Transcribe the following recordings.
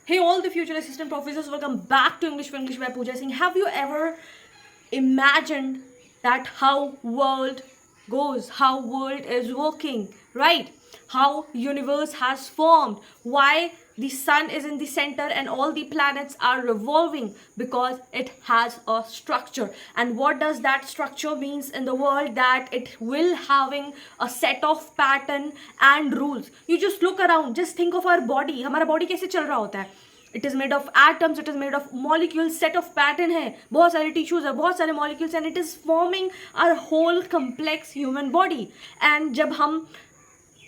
Hey all the future assistant professors, welcome back to English for English by Pooja Singh. Have you ever imagined that how world goes, how world is working, right? How universe has formed, why the sun is in the center and all the planets are revolving? Because it has a structure. And what does that structure means in the world? That it will having a set of pattern and rules. You just look around, just think of our body. हमारा body कैसे चल रहा होता है? It is made of atoms, it is made of molecules, set of pattern है, बहुत सारे tissues है, बहुत सारे molecules, and it is forming our whole complex human body. And जब हम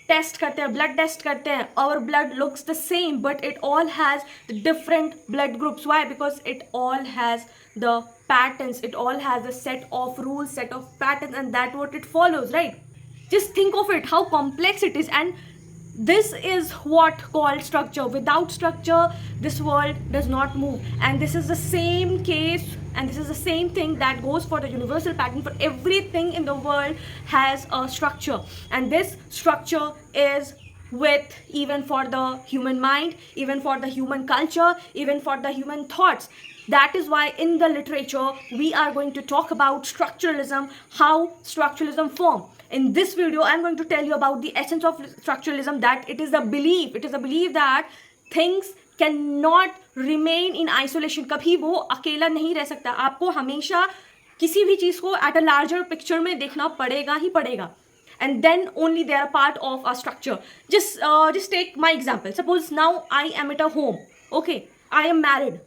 टेस्ट करते हैं, ब्लड टेस्ट करते हैं, our blood looks the same, but it all has the different blood groups. Why? Because it all has the patterns, it all has a set of rules, set of patterns, and that's what it follows, right? Just think of it, how complex it is. And this is what called structure. Without structure, this world does not move. And this is the same case, and this is the same thing that goes for the universal pattern. For everything in the world has a structure, and this structure is with even for the human mind, even for the human culture, even for the human thoughts. That is why in the literature we are going to talk about structuralism, how structuralism form. In this video I'm going to tell you about the essence of structuralism, that it is a belief that things cannot remain in isolation. कभी वो अकेला नहीं रह सकता. आपको हमेशा किसी भी चीज़ को at a larger picture में देखना पड़ेगा ही पड़ेगा. And then only they are part of a structure. Just take my example. Suppose now I am at a home. Okay, I am married.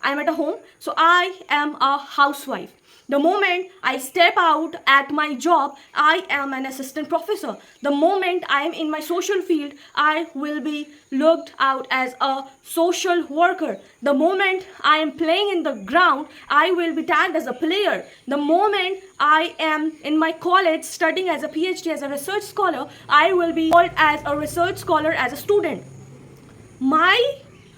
I am at a home, so I am a housewife. The moment I step out at my job, I am an assistant professor. The moment I am in my social field, I will be looked out as a social worker. The moment I am playing in the ground, I will be tagged as a player. The moment I am in my college studying as a PhD, as a research scholar, I will be called as a research scholar, as a student. My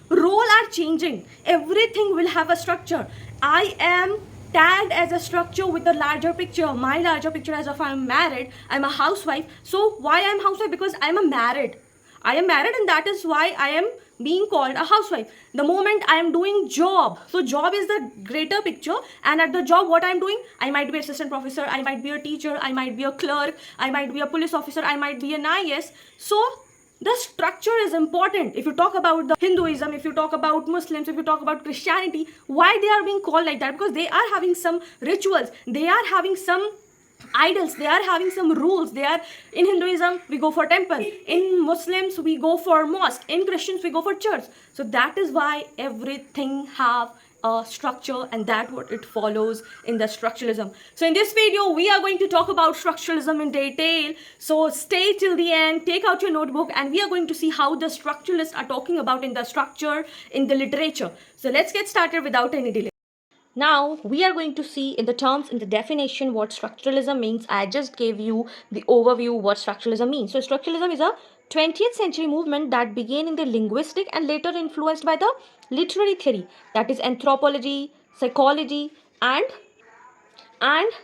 role are changing. Everything will have a structure. I am tagged as a structure with the larger picture. My larger picture, as if I'm married, I'm a housewife. So why I'm housewife? Because I'm married, and that is why I am being called a housewife. The moment I am doing job, so job is the greater picture, and at the job what I'm doing, I might be assistant professor, I might be a teacher, I might be a clerk, I might be a police officer, I might be an IS. So the structure is important. If you talk about the Hinduism, if you talk about Muslims, if you talk about Christianity, why they are being called like that? Because they are having some rituals, they are having some idols, they are having some rules. They are, in Hinduism we go for temple, in Muslims we go for mosque, in Christians we go for church. So that is why everything have a structure, and that what it follows in the structuralism. So in this video we are going to talk about structuralism in detail, so stay till the end, take out your notebook, and we are going to see how the structuralists are talking about in the structure in the literature. So let's get started without any delay. Now we are going to see in the terms, in the definition, what structuralism means. I just gave you the overview what structuralism means. So structuralism is a 20th century movement that began in the linguistic and later influenced by the literary theory, that is anthropology, psychology, and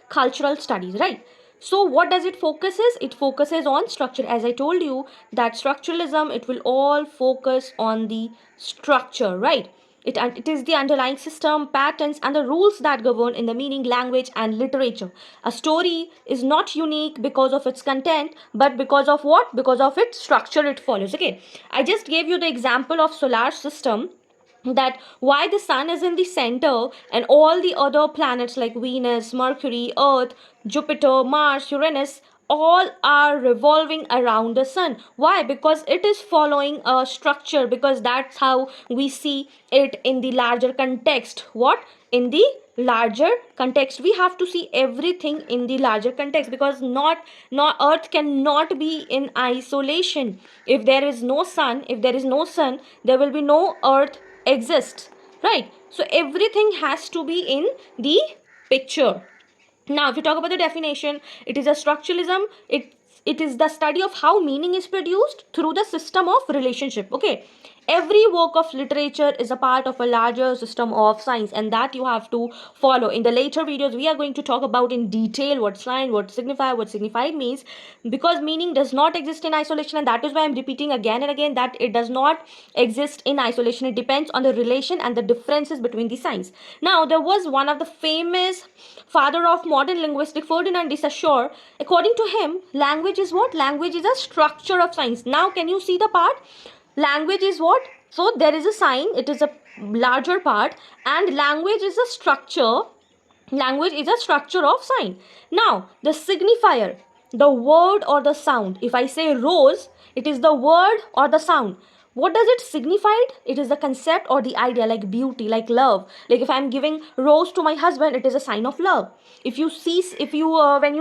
cultural studies, right? So what does it focuses? It focuses on structure. As I told you that structuralism, it will all focus on the structure, right? It is the underlying system, patterns, and the rules that govern in the meaning, language, and literature. A story is not unique because of its content, but because of what? Because of its structure it follows. Okay, I just gave you the example of solar system, that why the sun is in the center and all the other planets like Venus, Mercury, Earth, Jupiter, Mars, Uranus, all are revolving around the sun. Why? Because it is following a structure, because that's how we see it in the larger context. What? In the larger context, we have to see everything in the larger context, because not Earth cannot be in isolation. If there is no sun, there will be no Earth exists, right? So everything has to be in the picture. Now if you talk about the definition, it is a structuralism, it is the study of how meaning is produced through the system of relationship. Okay, Every work of literature is a part of a larger system of science, and that you have to follow. In the later videos, we are going to talk about in detail what sign, what signify, what signified means, because meaning does not exist in isolation, and that is why I'm repeating again and again that it does not exist in isolation. It depends on the relation and the differences between the signs. Now, there was one of the famous father of modern linguistics, Ferdinand de Saussure. According to him, language is what? Language is a structure of science. Now, can you see the part? Language is what? So there is a sign, it is a larger part, and language is a structure. Language is a structure of sign. Now, the signifier, the word or the sound. If I say rose, it is the word or the sound. What does it signify? It is the concept or the idea, like beauty, like love. Like if I'm giving rose to my husband, it is a sign of love. When you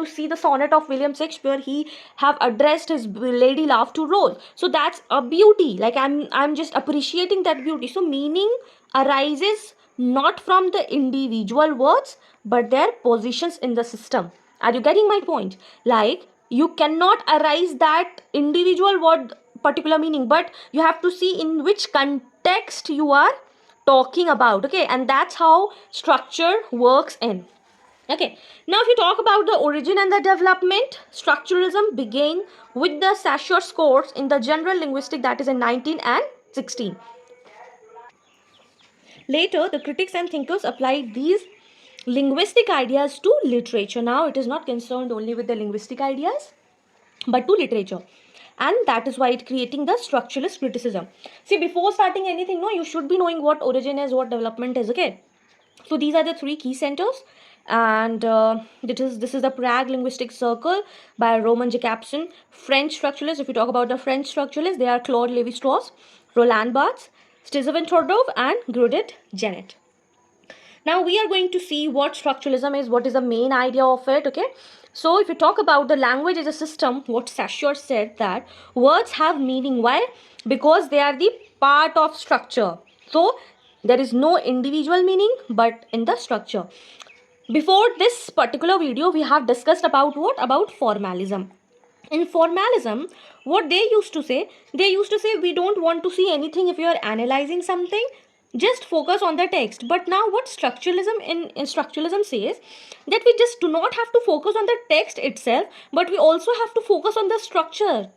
see the sonnet of William Shakespeare, he have addressed his lady love to rose. So that's a beauty. Like I'm just appreciating that beauty. So meaning arises not from the individual words, but their positions in the system. Are you getting my point? Like you cannot arise that individual word particular meaning, but you have to see in which context you are talking about. Okay, and that's how structure works in. Okay, now if you talk about the origin and the development, structuralism began with the Saussure's course in the general linguistic, that is in 19 and 16. Later, the critics and thinkers applied these linguistic ideas to literature. Now, it is not concerned only with the linguistic ideas, but to literature. And that is why it creating the structuralist criticism. See, before starting anything, no, you should be knowing what origin is, what development is, okay? So these are the three key centers, and this is the Prague Linguistic Circle by Roman Jacobson. French structuralists, if you talk about the French structuralists, they are Claude Lévi-Strauss, Roland Barthes, Stizovin Tordov, and Judith Jeanette. Now we are going to see what structuralism is, what is the main idea of it, okay? So if you talk about the language as a system, what Saussure said that words have meaning. Why? Because they are the part of structure. So there is no individual meaning, but in the structure. Before this particular video, we have discussed about what? About formalism. In formalism, what they used to say we don't want to see anything if you are analyzing something. Just focus on the text. But now what structuralism in structuralism says that we just do not have to focus on the text itself, but we also have to focus on the structure.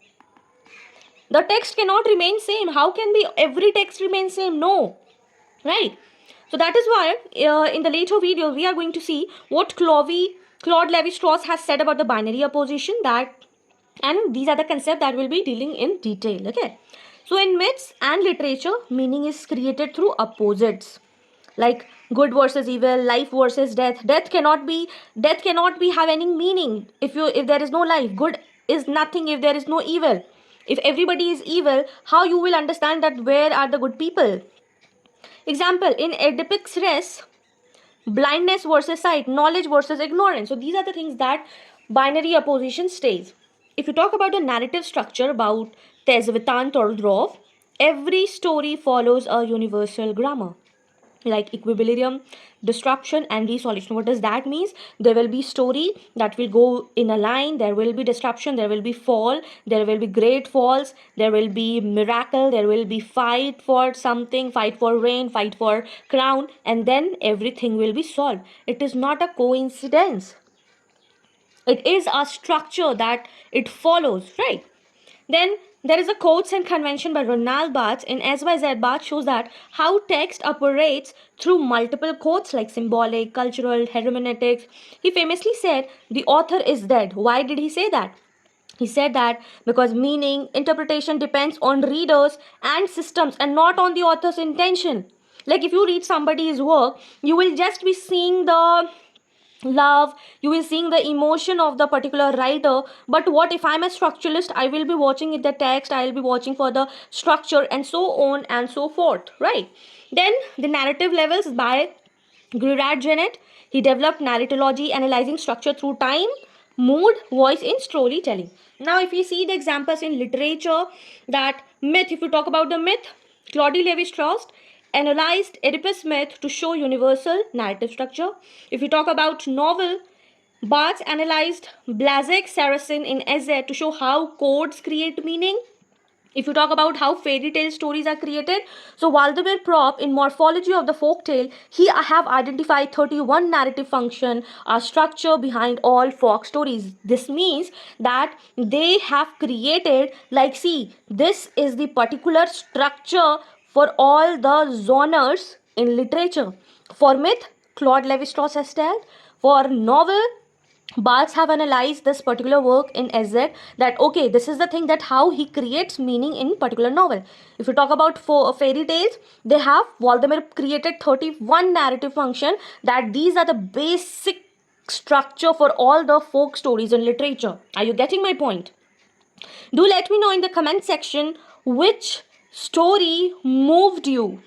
The text cannot remain same. How can be every text remain same? No, right? So that is why in the later video we are going to see what Claude Lévi-Strauss has said about the binary opposition, that, and these are the concepts that we'll be dealing in detail. Okay. So in myths and literature, meaning is created through opposites, like good versus evil, life versus death. Death cannot be have any meaning if there is no life. Good is nothing if there is no evil. If everybody is evil, how you will understand that where are the good people? Example, in Oedipus Rex, blindness versus sight, knowledge versus ignorance. So these are the things that binary opposition stays. If you talk about the narrative structure about Tezvitan Tordrov, every story follows a universal grammar, like equilibrium, disruption, and resolution. What does that mean? There will be story that will go in a line, there will be disruption, there will be fall, there will be great falls, there will be miracle, there will be fight for something, fight for rain, fight for crown, and then everything will be solved. It is not a coincidence. It is a structure that it follows, right? Then there is a quotes and convention by Roland Barthes in SYZ. Barthes shows that how text operates through multiple quotes like symbolic, cultural, hermeneutics. He famously said the author is dead. Why did he say that? He said that because meaning, interpretation depends on readers and systems and not on the author's intention. Like if you read somebody's work, you will just be seeing the love, you will seeing the emotion of the particular writer. But what if I'm a structuralist? I will be watching the text, I will be watching for the structure, and so on and so forth, right? Then the narrative levels by Judith Jeanette. He developed narratology, analyzing structure through time, mood, voice in storytelling. Now if you see the examples in literature, that myth, if you talk about the myth, Claude Lévi-Strauss analyzed Oedipus myth to show universal narrative structure. If you talk about novel, Barthes analyzed Blazek Saracen in Eze to show how codes create meaning. If you talk about how fairy tale stories are created, so Waldemar Prop in Morphology of the Folktale, he have identified 31 narrative function structure behind all folk stories. This means that they have created, like, see, this is the particular structure for all the genres in literature. For myth, Claude Lévi-Strauss has told. For novel, Barthes have analyzed this particular work in SZ, that okay, this is the thing, that how he creates meaning in particular novel. If you talk about fairy tales, they have Waldemar created 31 narrative function, that these are the basic structure for all the folk stories in literature. Are you getting my point? Do let me know in the comment section which story moved you.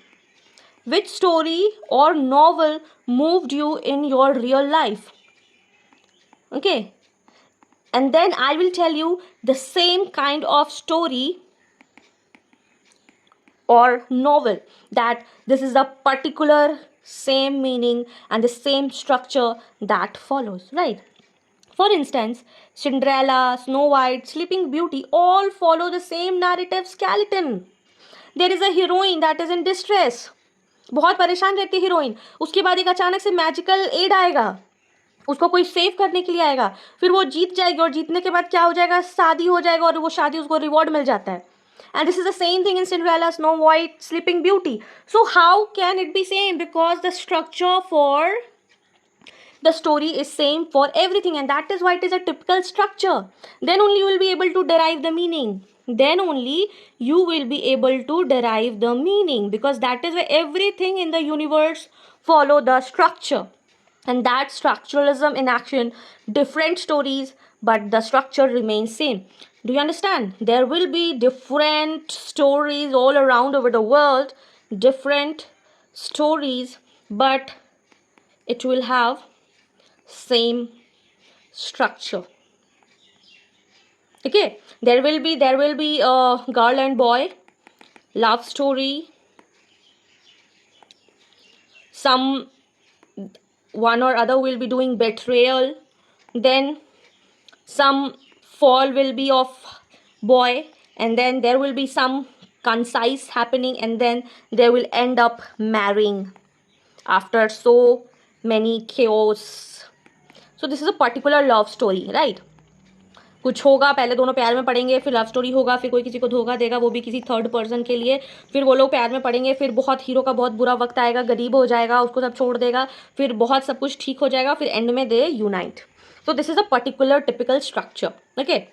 Which story or novel moved you in your real life? Okay, and then I will tell you the same kind of story or novel, that this is a particular same meaning and the same structure that follows, right? For instance, Cinderella, Snow White, Sleeping Beauty all follow the same narrative skeleton. There is a heroine that is in distress, बहुत परेशान रहती है heroine, उसके बाद एक अचानक से magical add आएगा, उसको कोई सेव करने के लिए आएगा, फिर वो जीत जाएगी, और जीतने के बाद क्या हो जाएगा, शादी हो जाएगा, और वो शादी उसको रिवॉर्ड मिल जाता है. And this is the same thing in Cinderella, Snow White, Sleeping Beauty. So how can it be same? Because the structure for the story is same for everything, and that is why it is a typical structure. Then only you will be able to derive the meaning. Then only you will be able to derive the meaning, because that is why everything in the universe follow the structure. And that structuralism in action, different stories, but the structure remains same. Do you understand? There will be different stories all around over the world, different stories, but it will have same structure. Okay, there will be a girl and boy love story, some one or other will be doing betrayal, then some fall will be of boy, and then there will be some concise happening, and then they will end up marrying after so many chaos. So this is a particular love story, right? कुछ होगा, पहले दोनों प्यार में पड़ेंगे, फिर love story होगा, फिर कोई किसी को धोखा देगा, वो भी किसी थर्ड पर्सन के लिए, फिर वो लोग प्यार में पड़ेंगे, फिर बहुत हीरो का बहुत बुरा वक्त आएगा, गरीब हो जाएगा, उसको सब छोड़ देगा, फिर बहुत सब कुछ ठीक हो जाएगा, फिर एंड में दे unite. So this is a particular typical structure. Okay.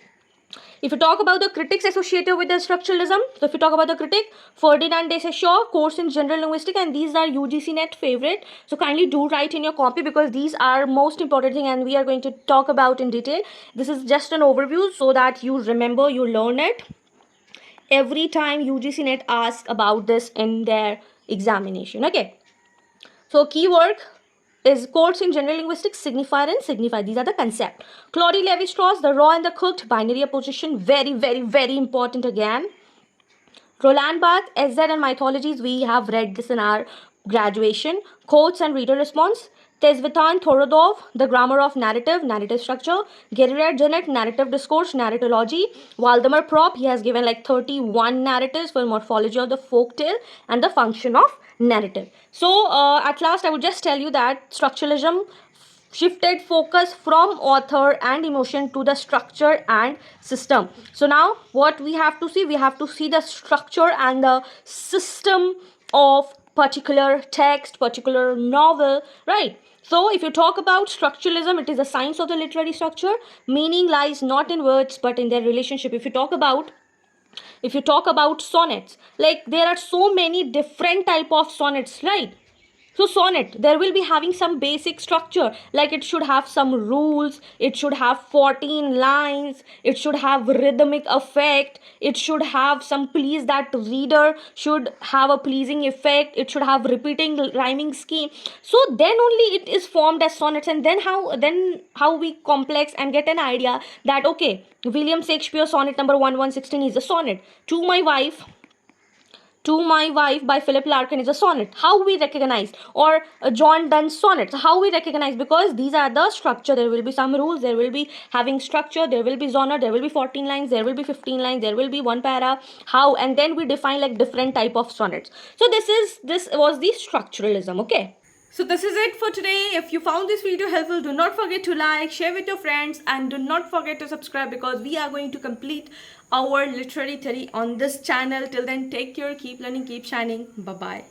If you talk about the critics associated with the structuralism, so if you talk about the critic, Ferdinand de Saussure, course in general linguistics, and these are UGC NET favorite. So kindly do write in your copy, because these are most important thing, and we are going to talk about in detail. This is just an overview so that you remember, you learn it. Every time UGC NET asks about this in their examination. Okay. So keyword is course in general linguistics, signifier and signify. These are the concept. Claude Lévi-Strauss, the raw and the cooked, binary opposition, very, very, very important again. Roland Barthes, SZ and mythologies, we have read this in our graduation. Quotes and reader response. Tesvitan Thorodov, the grammar of narrative, narrative structure. Gerard Janet, narrative discourse, narratology. Waldemar Prop, he has given like 31 narratives for morphology of the folktale and the function of narrative. So at last I would just tell you that structuralism shifted focus from author and emotion to the structure and system. So now what we have to see the structure and the system of particular text, particular novel, right? So if you talk about structuralism, it is a science of the literary structure. Meaning lies not in words but in their relationship. If you talk about sonnets, like there are so many different type of sonnets, right? So sonnet, there will be having some basic structure, like it should have some rules, it should have 14 lines, it should have rhythmic effect, it should have some please, that reader should have a pleasing effect, it should have repeating rhyming scheme. So then only it is formed as sonnets, and then how we complex and get an idea that okay, William Shakespeare sonnet number 1116 is a sonnet. To my wife, To My Wife by Philip Larkin is a sonnet. How we recognize? Or John Donne's sonnets. How we recognize? Because these are the structure. There will be some rules. There will be having structure. There will be genre. There will be 14 lines. There will be 15 lines. There will be one para. How? And then we define like different type of sonnets. So this was the structuralism. Okay. So this is it for today. If you found this video helpful, do not forget to like, share with your friends, and do not forget to subscribe, because we are going to complete our literary theory on this channel. Till then, take care, keep learning, keep shining. Bye bye.